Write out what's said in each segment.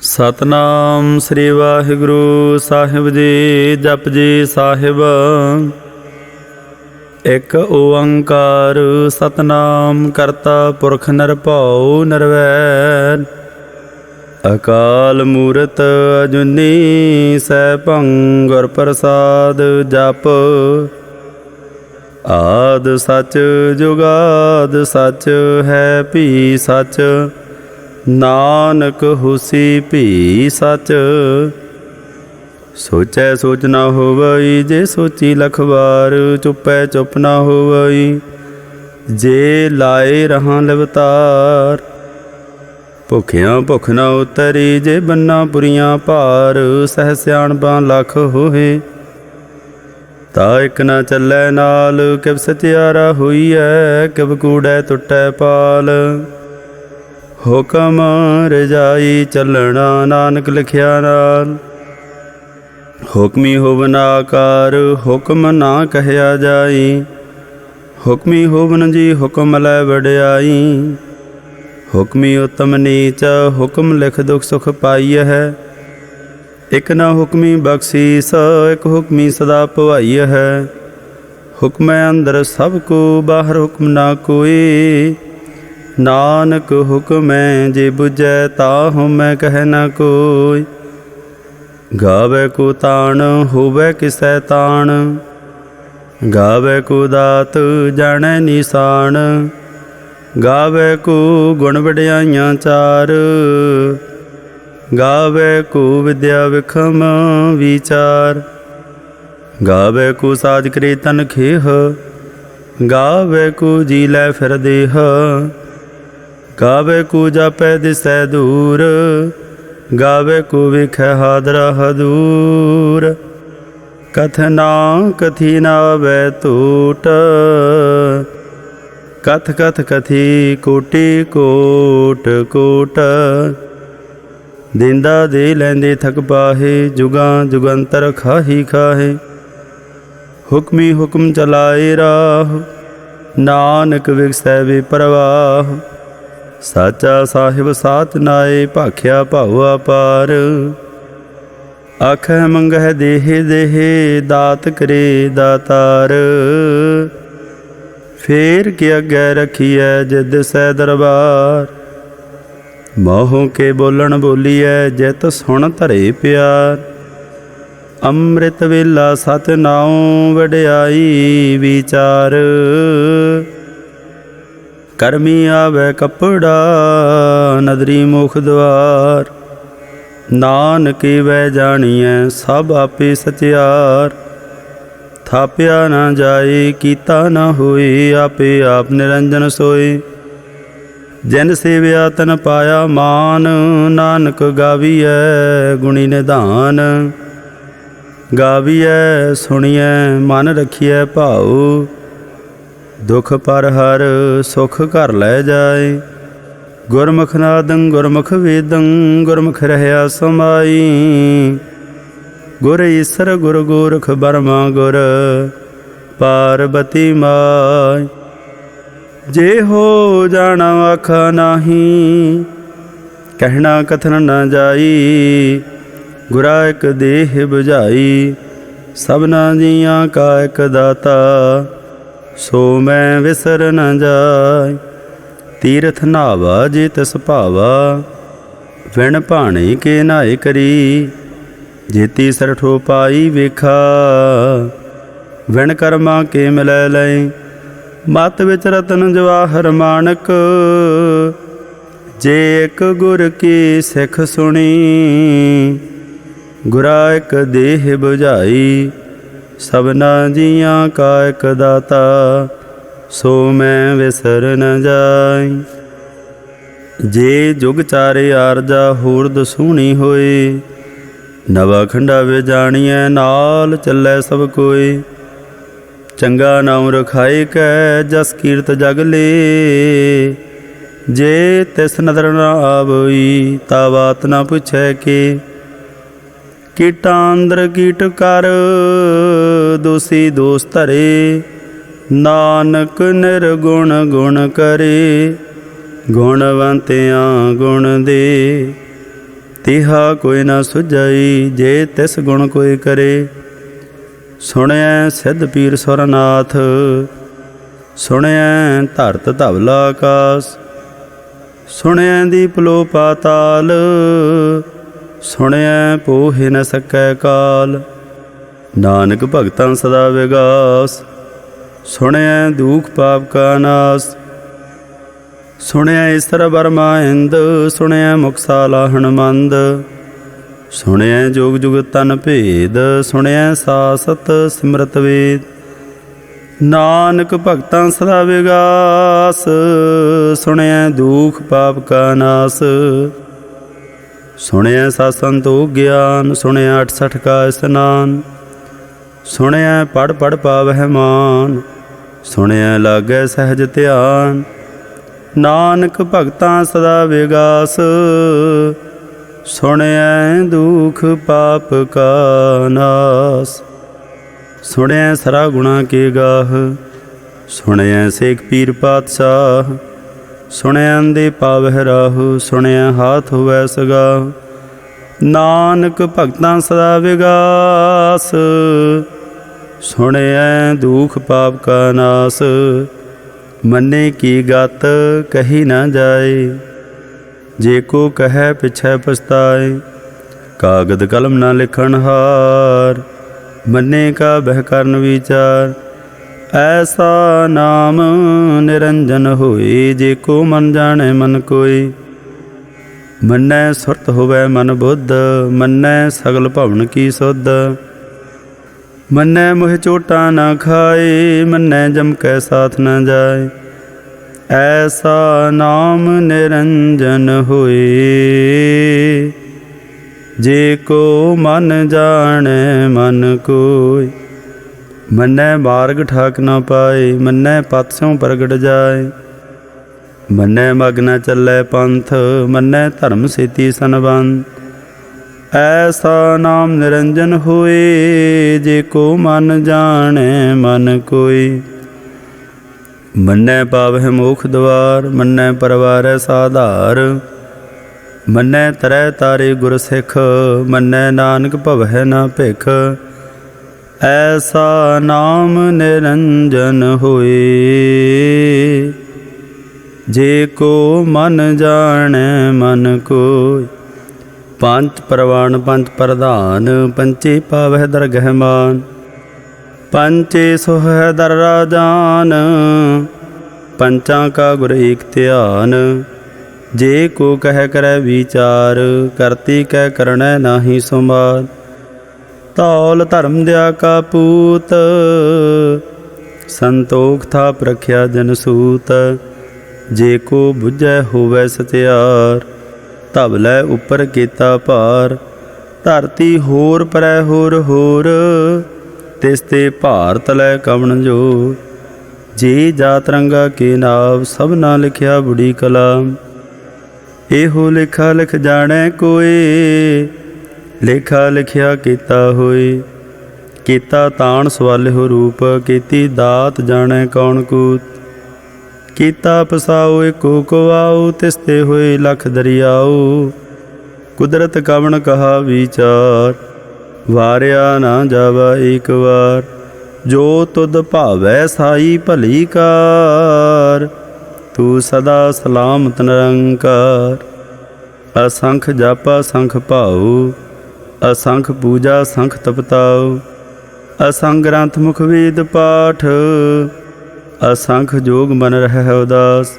ਸਤਨਾਮ ਸ੍ਰੀ ਵਾਹਿਗੁਰੂ ਸਾਹਿਬ ਜੀ। ਜਪ ਜੀ ਸਾਹਿਬ। ਇੱਕ ਓੰਕਾਰ ਸਤਨਾਮ ਕਰਤਾ ਪੁਰਖ ਨਿਰਭਉ ਨਿਰਵੈਰ। ਅਕਾਲ ਮੂਰਤ ਅਜੂਨੀ ਸੈਭੰ ਗੁਰ ਪ੍ਰਸਾਦ। ਜਪ ਆਦਿ ਸਚ ਜੁਗਾਦਿ ਸਚ ਹੈ ਭੀ ਸਚ। ਨਾਨਕ ਹੋਸੀ ਭੀ ਸਚ। ਸੋਚੈ ਸੋਚ ਨਾ ਹੋਵਈ ਜੇ ਸੋਚੀ ਲਖ ਵਾਰ। ਚੁੱਪੈ ਚੁੱਪ ਨਾ ਹੋਵਈ ਜੇ ਲਾਏ ਰਹਾਂ ਲਵਤਾਰ। ਭੁਖਿਆਂ ਭੁਖ ਨਾ ਉਤਰੀ ਜੇ ਬੰਨਾ ਪੁਰੀਆਂ ਭਾਰ। ਸਹਿ ਸਿਆਣਪਾਂ ਲਖ ਹੋਏ ਤਾ ਇਕ ਨਾ ਚੱਲੈ ਨਾਲ। ਕਿਵ ਸਚਿਆਰਾ ਹੋਈਐ ਕਿਵ ਕੂੜੈ ਟੁੱਟੈ ਪਾਲ। ਹੁਕਮ ਰਜਾਈ ਚੱਲਣਾ ਨਾਨਕ ਲਿਖਿਆ ਨਾਲ। ਹੁਕਮੀ ਹੋਵਨ ਆਕਾਰ ਹੁਕਮ ਨਾ ਕਹਿਆ ਜਾਈ। ਹੁਕਮੀ ਹੋਵਨ ਜੀ ਹੁਕਮ ਲੈ ਵਡਿਆਈ। ਹੁਕਮੀ ਉਤਮ ਨੀਚ ਹੁਕਮ ਲਿਖ ਦੁਖ ਸੁਖ ਪਾਈਐ ਹੈ। ਇਕ ਨਾ ਹੁਕਮੀ ਬਖਸ਼ੀਸ ਇਕ ਹੁਕਮੀ ਸਦਾ ਭਵਾਈਐ ਹੈ। ਹੁਕਮੈ ਅੰਦਰ ਸਭ ਕੋ ਬਾਹਰ ਹੁਕਮ ਨਾ ਕੋਈ। ਨਾਨਕ ਹੁਕਮੈ ਜੇ ਬੁਝੈ ਤਾਹੁ ਮੈਂ ਕਹਿ ਨਾ ਕੋਈ। ਗਾਵੈ ਕੋ ਤਾਣ ਹੋਵੈ ਕਿਸੈ ਤਾਣ। ਗਾਵੈ ਕੋ ਦਾਤ ਜਾਣੈ ਨਿਸ਼ਾਨ। ਗਾਵੈ ਕੋ ਗੁਣ ਵਡਿਆਈਆਂ ਚਾਰ। ਗਾਵੈ ਕੋ ਵਿਦਿਆ ਵਿਖਮ ਵਿਚਾਰ। ਗਾਵੈ ਕੋ ਸਾਜ ਕਰੇ ਤਨ ਖੇਹ। ਗਾਵੈ ਕੋ ਜੀ ਲੈ ਫਿਰ ਦੇਹ। ਗਾਵੈ ਕੋ ਜਾਪੈ ਦਿਸੈ ਦੂਰ। ਗਾਵੈ ਕੋ ਵੇਖੈ ਹਾਦਰਾ ਹਦੂਰ। ਕਥਨਾ ਕਥੀ ਨਾ ਆਵੈ ਟੂਟ। ਕਥ ਕਥ ਕਥੀ ਕੋਟੀ ਕੋਟ ਕੋਟ। ਦਿੰਦਾ ਦੇ ਲੈਂਦੇ ਥਕ ਪਾਹੇ ਜੁਗਾਂ ਜੁਗੰਤਰ ਖਾਹੀ ਖਾਹੇ। ਹੁਕਮੀ ਹੁਕਮ ਚਲਾਏ ਰਾਹ ਨਾਨਕ ਵਿਗਸੈ ਬੇਪਰਵਾਹ। ਸਾਚਾ ਸਾਹਿਬ ਸਾਥ ਨਾਏ ਭਾਖਿਆ ਭਾਉ ਅਪਾਰ। ਆਖੈ ਮੰਗਹਿ ਦੇਹਿ ਦੇਹਿ ਦਾਤ ਕਰੇ ਦਾਤਾਰ। ਫੇਰ ਕੇ ਅੱਗੇ ਰਖੀਐ ਜਿਦ ਸੈ ਦਰਬਾਰ। ਮੋਹ ਕੇ ਬੋਲਣ ਬੋਲੀਐ ਜਿਤ ਸੁਣ ਧਰੇ ਪਿਆਰ। ਅੰਮ੍ਰਿਤ ਵੇਲਾ ਸਤਿ ਨਾਉ ਵਡਿਆਈ ਵਿਚਾਰ। ਕਰਮੀ ਆਵੈ ਕੱਪੜਾ ਨਦਰੀ ਮੁਖ ਦੁਆਰ। ਨਾਨਕੇ ਵੈ ਜਾਣੀਐ ਸਭ ਆਪੇ ਸਚਿਆਰ। ਥਾਪਿਆ ਨਾ ਜਾਏ ਕੀਤਾ ਨਾ ਹੋਏ ਆਪੇ ਆਪ ਨਿਰੰਜਨ ਸੋਏ। ਜਿਨ ਸੇਵਿਆ ਤਨ ਪਾਇਆ ਮਾਨ। ਨਾਨਕ ਗਾਵੀਐ ਗੁਣੀ ਨਿਧਾਨ। ਗਾਵੀਐ ਸੁਣੀਐ ਮਨ ਰਖੀਐ ਭਾਉ। ਦੁਖ ਪਰ ਹਰ ਸੁਖ ਘਰ ਲੈ ਜਾਏ। ਗੁਰਮੁਖ ਨਾਦੰ ਗੁਰਮੁਖ ਵੇਦੰ ਗੁਰਮੁਖ ਰਹਿਆ ਸਮਾਈ। ਗੁਰ ਈਸਰ ਗੁਰ ਗੋਰਖ ਬਰਮਾ ਗੁਰ ਪਾਰਬਤੀ ਮਾਈ। ਜੇ ਹੋ ਜਾਣਾ ਆਖਾ ਨਾਹੀ ਕਹਿਣਾ ਕਥਨ ਨਾ ਜਾਈ। ਗੁਰਾ ਇਕ ਦੇਹ ਬੁਝਾਈ ਸਭਨਾ ਜੀਆਂ ਕਾ ਇਕ ਦਾਤਾ। ਸੋ ਮੈਂ ਵਿਸਰ ਨ ਜਾਇ ਤੀਰਥ ਨਾਵਾ ਜੇ ਤਿਸ ਭਾਵਾ। ਵਿਣ ਭਾਣੇ ਕੇ ਨਾਏ ਕਰੀ ਜੇਤੀ ਸਰਠੋ ਪਾਈ ਵੇਖਾ। ਵਿਣ ਕਰਮਾ ਕੇ ਮਿਲੈ ਲਏ ਮਤ ਵਿੱਚ ਰਤਨ ਜਵਾਹਰ ਮਾਣਕ। ਜੇ ਇਕ ਗੁਰ ਕੀ ਸਿੱਖ ਸੁਣੀ ਗੁਰਾ ਇਕ ਦੇਹ ਬੁਝਾਈ। ਸਭਨਾ ਜੀਆਂ ਕਾ ਇਕ ਦਾਤਾ ਸੋ ਮੈਂ ਵਿਸਰ ਨ ਜਾਈ। ਜੇ ਜੁਗ ਚਾਰੇ ਆਰਜਾ ਹੋਰ ਦਸੂਣੀ ਹੋਏ। ਨਵਾ ਖੰਡਾ ਵੇ ਜਾਣੀਐ ਨਾਲ ਚੱਲੈ ਸਭ ਕੋਏ। ਚੰਗਾ ਨਾਉ ਰਖਾਏ ਕੈ ਜਸ ਕੀਰਤ ਜਗ ਲੇ। ਜੇ ਤਿਸ ਨਦਰ ਨਾ ਆਵਈ ਤਾ ਬਾਤ ਨਾ ਪੁੱਛੈ ਕੇ। ਕੀਟਾਂ ਅੰਦਰ ਕੀਟ ਕਰ ਦੋਸੀ ਦੋਸ ਧਰੇ। ਨਾਨਕ ਨਿਰਗੁਣ ਗੁਣ ਕਰੇ। ਗੁਣਵੰਤਿਆਂ ਗੁਣ ਦੇ तिहा कोई न सुझाई जे तिस गुण कोई करे। सुणिया सिद्ध पीर सुरनाथ सुणिया धरत धवला आकाश। सुणिया दीप लो पाताल सुणिया पोहे न सकै काल। नानक भगतां सदा विगास सुणिया दुख पाप का नाश। सुणिया ईसर बर्मा इंद सुणिया मुखसाला हनुमंद। सुणिया जुग जुग तन भेद सुणिया सासत सिमरत वेद। नानक भगतां सदा विगास सुणिया दुख पाप का नाश। सुणिया सतसंतो ज्ञान सुणिया 68 का स्नान। सुणिया पढ़ पढ़ पावह मान सुणिया लागै सहज ध्यान। नानक भगतां सदा विगास सुणिया दुख पाप का नाश। सुणिया सरा गुणा के गाह सुणिया सेख पीर पातशाह। सुणिया अंधे पावह राहु सुणिया हाथ होवै सगाह। नानक भगतां सदा विगास सुणिया दुख पाप का नाश। मन्ने की गत कही न जाए जे को कह पिछै पछताए। कागद कलम न लिखन हार मन्ने का बह करन विचार। ऐसा नाम निरंजन होए जे को मन जाने मन कोई। मन्नै सुरत होवै मन बुद्ध मन्नै सगल भवन की सुध। मन्नै मोह चोटा न खाए मन्नै जम कै साथ न जाए। ऐसा नाम निरंजन होए जे को मन जाने मन कोई। मन्नै मार्ग ठाक न पाए मन्नै पथ स्यों प्रगट जाए। मन्नै मग न चलै पंथ मन्नै धर्म सेती सनबंध। ऐसा नाम निरंजन होए जे को मन जाने मन कोई। मन्नै पावह मोख द्वार मन्नै परवारै साधार। मन्नै तरै तारे गुर सिख मन्नै नानक भवै न भिख। ऐसा नाम निरंजन होए जे को मन जाने मन कोई। पंच प्रवान पंच प्रधान पंचे पावह दरगह मान। पंचे सोह दर राजान पंचां का गुर एक ध्यान। जे को कह करे विचार करती कह करनै नाहि सुमार। धौल धर्म दया का पूत संतोख था प्रख्या जन सूत। जे को बुझै होवै सत्यार धवलै उपर केता भार। धरती होर परै होर होर तिस ते भार तलै कवन जोर। जे जात रंगा के नाव सबना लिखिया बुढ़ी कलाम। एहो लिखा लिख जाणै कोई लेखा लिखिया कीता होए। कीता ताण सवालिहो रूप कीती दात जाणै कौन कूत। कीता पसाओ एको कुआओ तिसते होए लख दरियाओ। कुदरत कवन कहा विचार वारिया ना जावा एक बार। जो तुद भावै साई भली कार तू सदा सलामत निरंकार। असंख जापा संख भाऊ असंख पूजा संख तपताओ। असंख ग्रंथ मुख वेद पाठ असंख जोग मन रहै उदास।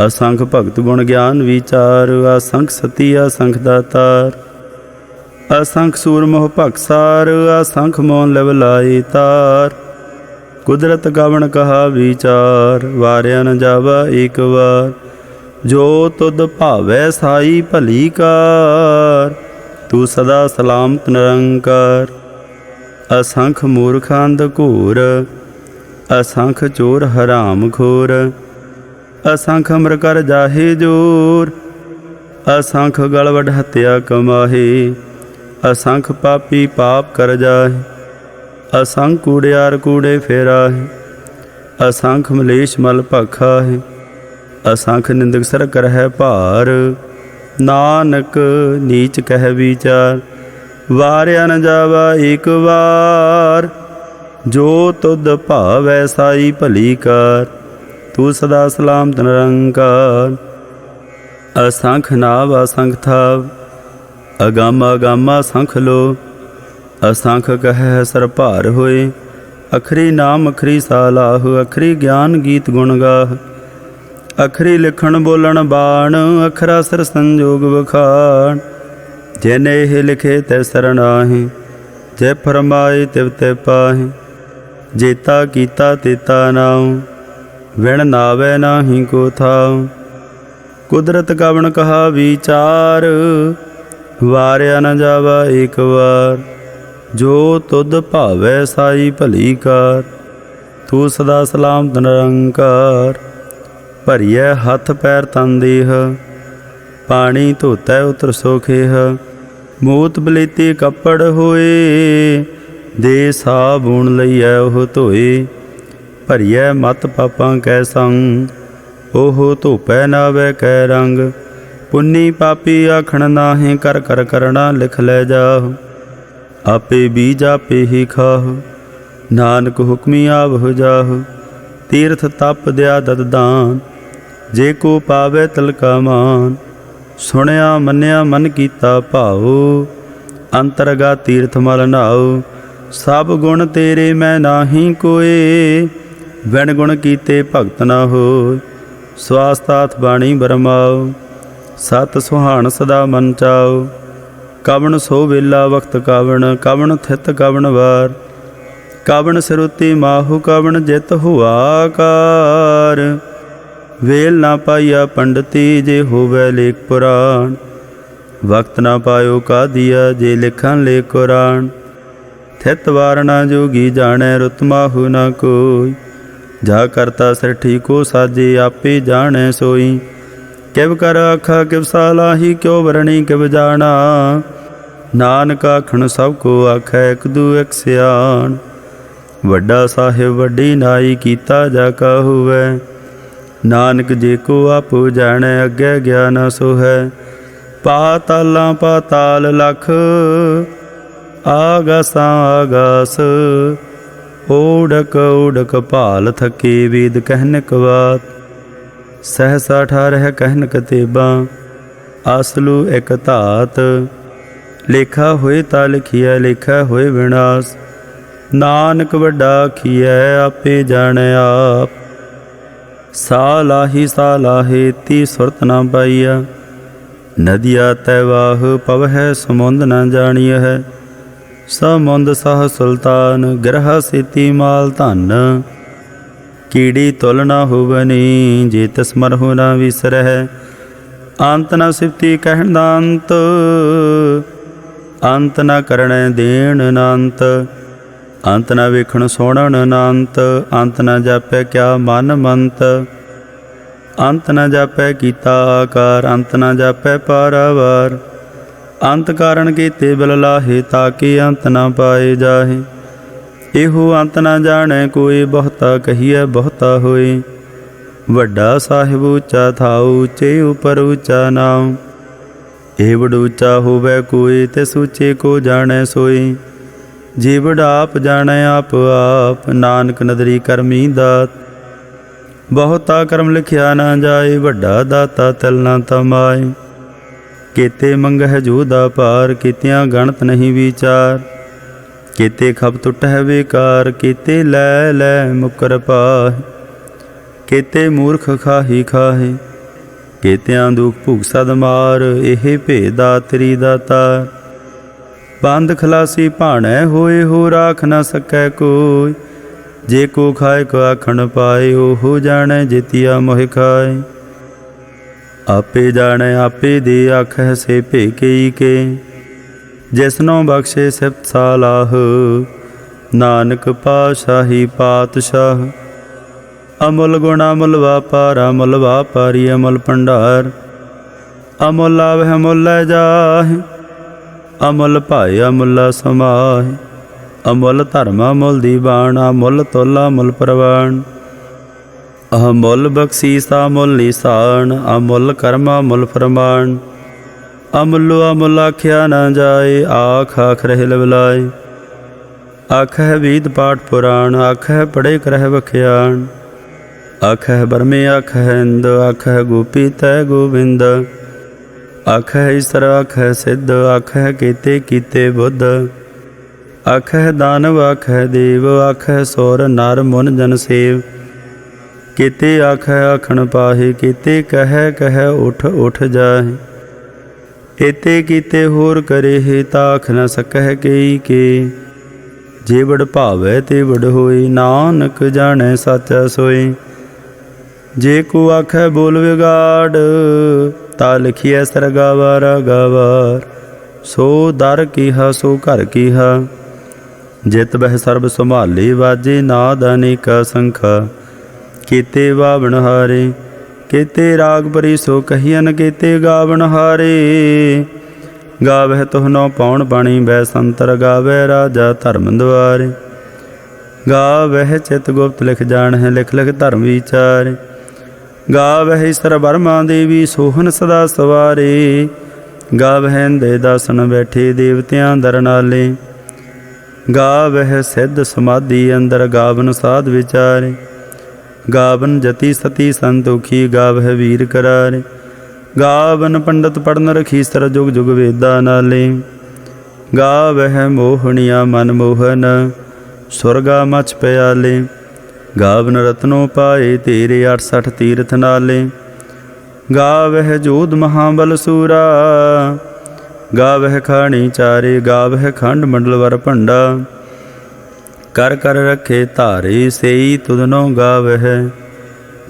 असंख भगत गुण ज्ञान विचार असंख सती असंख दातार। असंख सूर मोह भगसार असंख मौन लिव लाई तार। कुदरत गवन कहा विचार वारिया न जावा एक बार। जो तुद भावै साई भली कार तू सदा सलामत निरंकार। असंख मूर्ख अंध घोर असंख चोर हराम खोर। असंख अमर कर जाहे जोर असंख गल वड हत्या कमाहे। असंख पापी पाप कर जाहे असंख कूड़ियार कूड़े फेराहे। असंख मलेश मल भखा है असंख निंदक सर करहै भार। नानक नीच कह विचार, वार्या न जावा एक बार। जो तुद भावै साई भली कार, तू सदा सलामत निरंकार। असंख नाव असंख थाव, अगामा अगामा संख लो। असंख कह सर भार होए, अखरी नाम अखरी सालाह। अखरी ज्ञान गीत गुण गाह, अखरी लिखण बोलण बाण। अखरा सर संजोग बखान, जैने एह लिखे तै सरनाहे। जै फरमाए तिव तै पाहे, जेता कीता तेता नाउ। विण नावै नाही को थाउ, कुदरत कवण कहा विचार। वार्या न जावा एक बार, जो तुद भावै साई भली कार। तू सदा सलामत निरंकार। भरिए हथ पैर तन देह, पानी धोतै उतर सोखेह। मूत बलेती कपड़ होए, दे साबुण लईऐ ओह धोए। भरिए मत पापां कै संग, ओह धोपै नावै कै रंग। पुन्नी पापी आखण नाहे, कर कर करना लिख लै जाह। आपे बीज आपे ही खाह, नानक हुक्मी आवह जाह। तीर्थ तप दया दत दान, जे को पावै तिलका मान। सुनिया मन्निया मन कीता भाओ, अंतरगा तीर्थ मल नाओ। सब गुण तेरे मैं नाही कोए, बिन गुण कीते भगत न होय। स्वास्थाथ बाणी बरमाओ, सत सुहान सदा मन चाओ। कवन सो वेला वक्त कवन, कवन थित कवन वार। कवन सिरुति माहु, कवन जित हुआ कार। वेल ना पाइया पंडिती, जे होवै लेख पुराण। वक्त ना पायो का दिया, जे लिखन ले कुरान। थित वार ना जोगी जानै, रुत माहु ना कोई। जा करता सृष्टि को साजे, आपे जानै सोई। किव कर आखा किव सालाही, क्यों वरणी किव जाना। नानक आखण सब को आखै, एक दू एक सियाण। वड्डा साहिब वड्डी नाई, कीता जा का होवै। नानक जे को आपो जाणै, अग्गै ज्ञान सो है। पातालां पाताल लख, आगासां आगास। ओढ़क ओढ़क भाल थके, वेद कहनक बात। सहसा ठारह कहनक तेबा, आसलू एक धात। लेखा होए ता लिखिया, लेखा होए विनाश। नानक वड्डा आखिया, आपे जाणै आप। सा लाहे ती सुरत ना पाइया। नदिया तैवाह पवह, समुंद न जानिय है। समुंद साह सुल्तान, ग्रह सेती माल धन। कीड़ी तुल ना होवनी, जे तिस मरहु ना विसरह। अंत न सिफती कहण दांत, अंत न करणे देण नांत। अंत न वेखण सुणन नांत, अंत न जापै क्या मन मंत। अंत न जापै कीता आकार, अंत न जापै पारावार। अंत कारण कीते बिल लाहे, ताके अंत न पाए जाहे। एहो अंत न जाणै कोई, बहुता कहिए बहुता होए। वड्डा साहिब ऊँचा थाउ, ऊँचे उपर ऊँचा नाउ। एवड ऊँचा होवै कोई, तिस ऊँचे को जाणै सोई। जीवड़ आप जाणै आप आप, नानक नदरी करमी दात। बहुता कर्म लिखिया ना जाए, वड्डा दाता तिल ना तमाए। केते मंगह जोदा पार, केतियां गणत नहीं विचार। केते खप टुट है बेकार, केते लै लै मुकर पाहे। केते मूर्ख खाही खाहे, केतियां दुख भुग सद मार। एह भेदा तरी दातार, बंद खलासी भाणै होए। हो राख न सकै कोई, जे को खाए को आखण पाए। ओहो जाणै जितिया मोह खाए। आपे जाणै आपे दे, आखै से भेकई के। जिसनों बख्शे सिफत सालाह, नानक पाशाही पातशाह। अमुल गुण अमुल वापार, अमुल वापारी अमुल भंडार। अमुल आवह अमुल लै जाहे, अमुल भाए अमुला समाहे। अमुल धर्म अमुल दीवान, अमुल तुल अमुल प्रवान। अमुल बख्शीस अमुल निशान, अमुल कर्म अमुल फरमान। अमुलो अमुल आख्या न जाए, आख आख रहे लवलाए। आख है वेद पाठ पुराण, आख है पढ़े करह बख्याण। आख है बरमे आख है इंद, आख है गोपी तय गोविंद। आख है ईसर आख है सिद्ध, आख है केते कीते बुद्ध। आख है दानव आख है देव, आख है सौर नर मुन जन सेव। केते आख है आखण पाहे, केते कह कह उठ उठ जाहे। एते कीते होर करे हे, ताख न सकह केई के। जे बड़ भावै ते बड़ होए, नानक जाणै साचा सोए। जे को आखै बोल विगाड़, ता लिखिए सरगावार गावार। सो दर कीहा सो घर कीहा, जित बह सर्ब संभाले। वाजे नाद अनेका संखा, केते वावण हारे। केते राग परी सो कहियन, केते गावण हारे। गावह तुह नौ पाउण बाणी, बै संतर गावै राजा धर्म द्वारे। गावह चित गुप्त लिख जाणह, लिख लिख धर्म विचारे। गावह ईसर बर्मा देवी, सोहन सदा सवारे। गावह इंदे दासन बैठे, देवतियां दर नाले। गावह सिद्ध समाधि अंदर, गावन साध विचारे। गावन जति सती संतोखी, गावह वीर करारे। गावन पंडित पढ़न रखीसर, जुग जुग वेदा नाले। गावह मोहनिया मन मोहन, सुरगा मछ प्याले। गावन रत्नों पाए तेरे, 68 तीर्थ नाले। गावह जोध महाबल सूरा, गावह खाणी चारे। गावह खंड मंडल वर भंडा, कर कर रखे धारे। सेई तुधनो गावह,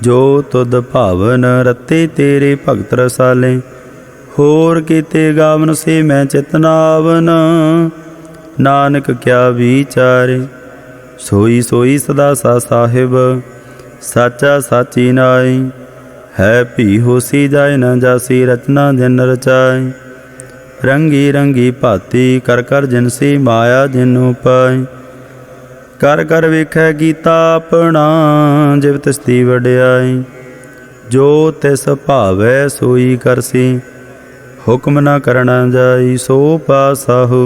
जो तुद भावन। रते तेरे भगत रसाले, होर कीते गावन से मैं चितनावन। नानक क्या विचारे, सोई सोई सदा सा साहिब। साचा साची नाई, है भी होसी जाए न जासी। रचना जिन रचाए, रंगी रंगी भाती। कर कर जिनसी माया जिनु पाए। कर कर वेखै कीता अपना, जिव तिसदी वड्याई। जो तिस भावै सोई करसी, हुक्म न करना जाई। सो पा साहु,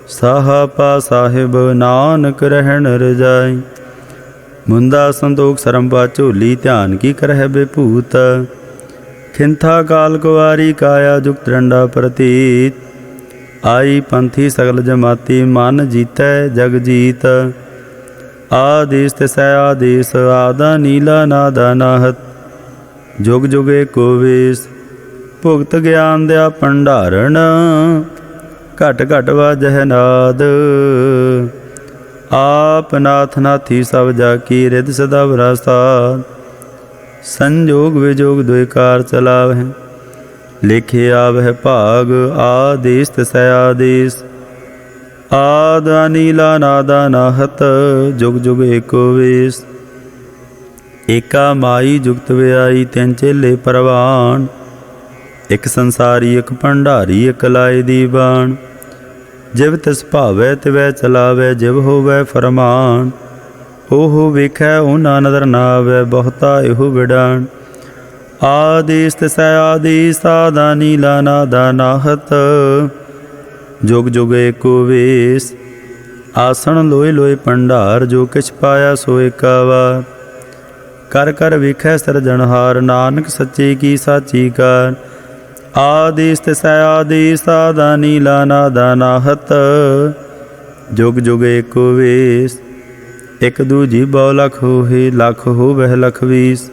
साहा पा साहिब। नानक रहन रजाई। मुंदा संतोख सरम पा झोली, ध्यान की करह बेभूत। खिंथा काल कुवारी, काया जुगत रंडा प्रतीत। आई पंथी सगल जमाती, मन जीतै जग जीत। आदेश तिसै आदेश, आदा नीला नादा नाहत। जुग जुग एको वेश, भुगत ज्ञान दया भंडारण। घट घट वाजह नाद, आप नाथ नाथी सब जाकी। रिद सदा विरासाद, संजोग विजोग दुई कार चलावह। लिखे आवह भाग, आदेश तिसै आदेश। आद नीला नादा नाहत, जुग जुग एको वेश। एका माई जुगत व्याई, तिन चेले परवान। एक संसारी एक भंडारी, एक लाए दीवान। जिव तिस भावै तिवै चलावै, जिव होवै फरमान। ओहो वेखै ओना नदर ना आवै, बहुता एहो विडान। आदेश तिसै आदेश, आदा नीला नादा नाहत। जुग जुग एको वेश, आसन लोए लोए भंडार। जो किछ पाया सो एका वार। कर कर वेखै सिरजनहार, नानक सच्चे की साची कार। आदेश तिसै आदेश, आदा नीला नादा नाहत। जुग जुग एको वेश, एक दूजी बौ लख होहे। लख होवह लख बीस,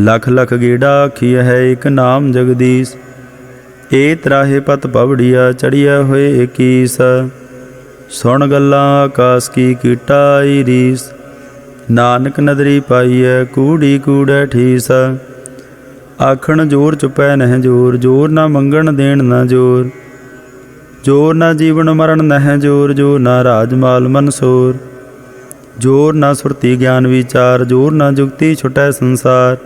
लख लख गेड़ा आखिया है। एक नाम जगदीश। ए त्राहे पत पवड़िया, चढ़िया होए एकीस। सुन गल्लां आकाश की कीटाई रीस। नानक नदरी पाईऐ, कूड़ी कूड़ै ठीस। आखण जोर चुपै नह जोर, जोर ना मंगण देण ना जोर। जोर ना जीवन मरण नह जोर, जोर ना राजमाल मनसोर। जोर ना सुरती ज्ञान विचार, जोर ना जुगती छुटै संसार।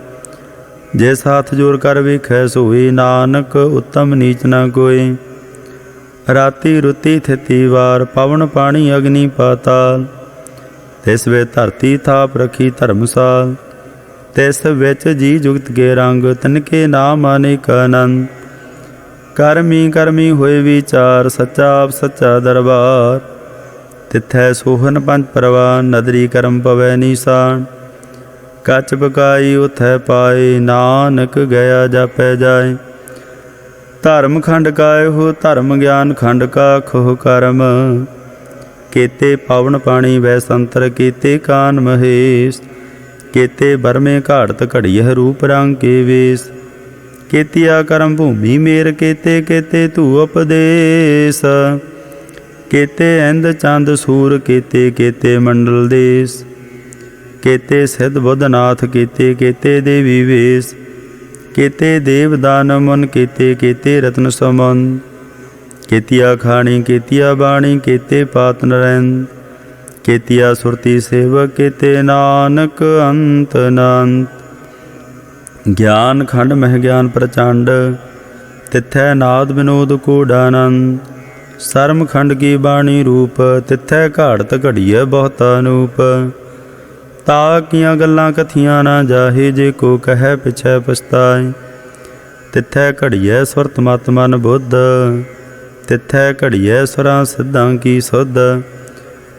जिस हाथ जोर कर वेखै सोए, नानक उत्तम नीच न कोई। राति रुति थिति वार, पवन पानी अग्नि पाताल। तिस वे धरती थाप रखी धर्मसाल। तिस विच जी जुगत के रंग, तिनके नाम अनेक आनंद। ਕਰਮੀ ਕਰਮੀ ਹੋਏ ਵਿਚਾਰ, ਸੱਚਾ ਆਪ ਸੱਚਾ ਦਰਬਾਰ। ਤਿਥੈ ਸੋਹਨ ਪੰਜ ਪਰਵਾਨ, ਨਦਰੀ ਕਰਮ ਪਵੈ ਨੀਸਾਨ। ਕੱਚ ਬਕਾਈ ਉਥੈ ਪਾਏ, ਨਾਨਕ ਗਿਆ ਜਾਪੈ ਜਾਏ। ਧਰਮ ਖੰਡ ਕਾਇ ਹੋ ਧਰਮ, ਗਿਆਨ ਖੰਡ ਕਾ ਖੋਹ ਕਰਮ। केते पावन पाणी वै संतर, केते कान महेश। केते बरमे घाड़त घड़ियह, रूप रंग के वेश। केतिया करम भूमि मेर, केते केते धू उपदेश। केते इंद चंद सूर, केते केते मंडल देश। केते सिद्ध बुद्ध नाथ, केते केते देवी वेश। केते देव दान मुन, केते केते रत्न समन। केतिया खाणी केतिया बाणी, केते पात नरैंद। केतिया सुरती सेवक, केते नानक अंत अनंत। ज्ञान खंड मह ज्ञान प्रचंड, तिथै नाद विनोद कूडानंद। सरम खंड की बाणी रूप, तिथै घाड़त घड़िय बहुत अनूप। ता किया गल्लां कथियां ना जाहे, जे को कह पिछै पछताए। तिथै घड़िय सुरत मत मन बुद्ध, तिथै घड़िय सुरां सिद्धां की सुध।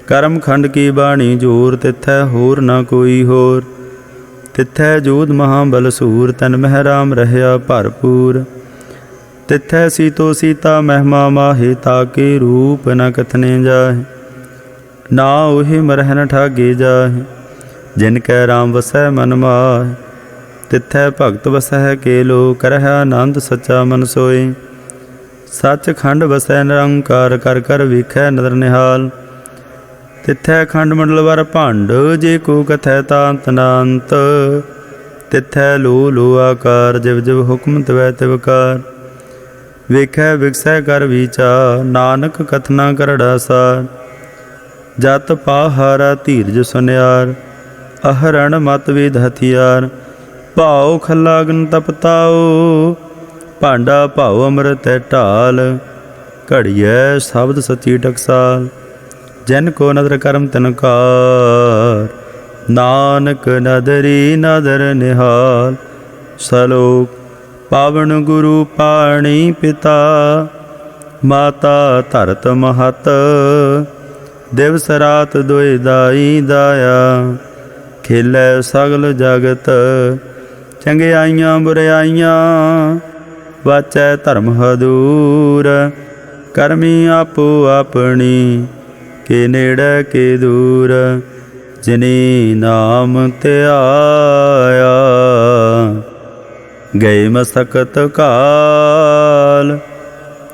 करम खंड की बाणी जोर, तिथै होर न कोई होर। तिथै जोध महाबल सूर, तन मह राम रहया भरपूर। तिथै सीतो सीता महिमा माहे, ताके रूप न कथने जाहे। ना ओहि मरह न ठागे जाहे, जिनकै राम वसै मन माहे। तिथै भगत वसै केलो, करह आनंद सच्चा मन सोए। सच खंड वसै निरंकार, कर कर वेखै नदर निहाल। तिथै खंड मंडल वर भंड, जे को कथै तांत नांत। तिथै लो लो आकार, जिव जिव हुक्म तिवै तिवकार। वेखै विकसै कर विचार, नानक कथना करड़ा सार। जत पाहारा धीरज सुनियार, अहरण मत वेद हथियार। भाओ खला अग्न तपताओ, भांडा भाओ अमृत है ढाल। घड़िय शब्द सची टकसाल, जिन को नदर करम तिनकार। नानक नदरी नदर निहाल। सलोक पावन गुरु पाणी पिता, माता धरत महत। दिवस रात दोए दाई दाया, खेलै सगल जगत। चंगियाइयां बुराइयां, वाचै धर्म हदूर। करमी आपो अपनी, के नेड़े के दूर। जिनी नाम त्याया, गए मसकत काल।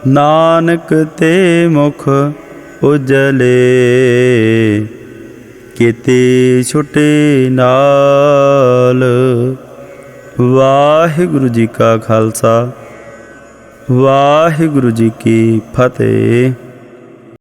नानक ते मुख उजले, केते छुटे नाल। वाहिगुरु जी का खालसा, वाहिगुरु जी की फतेह।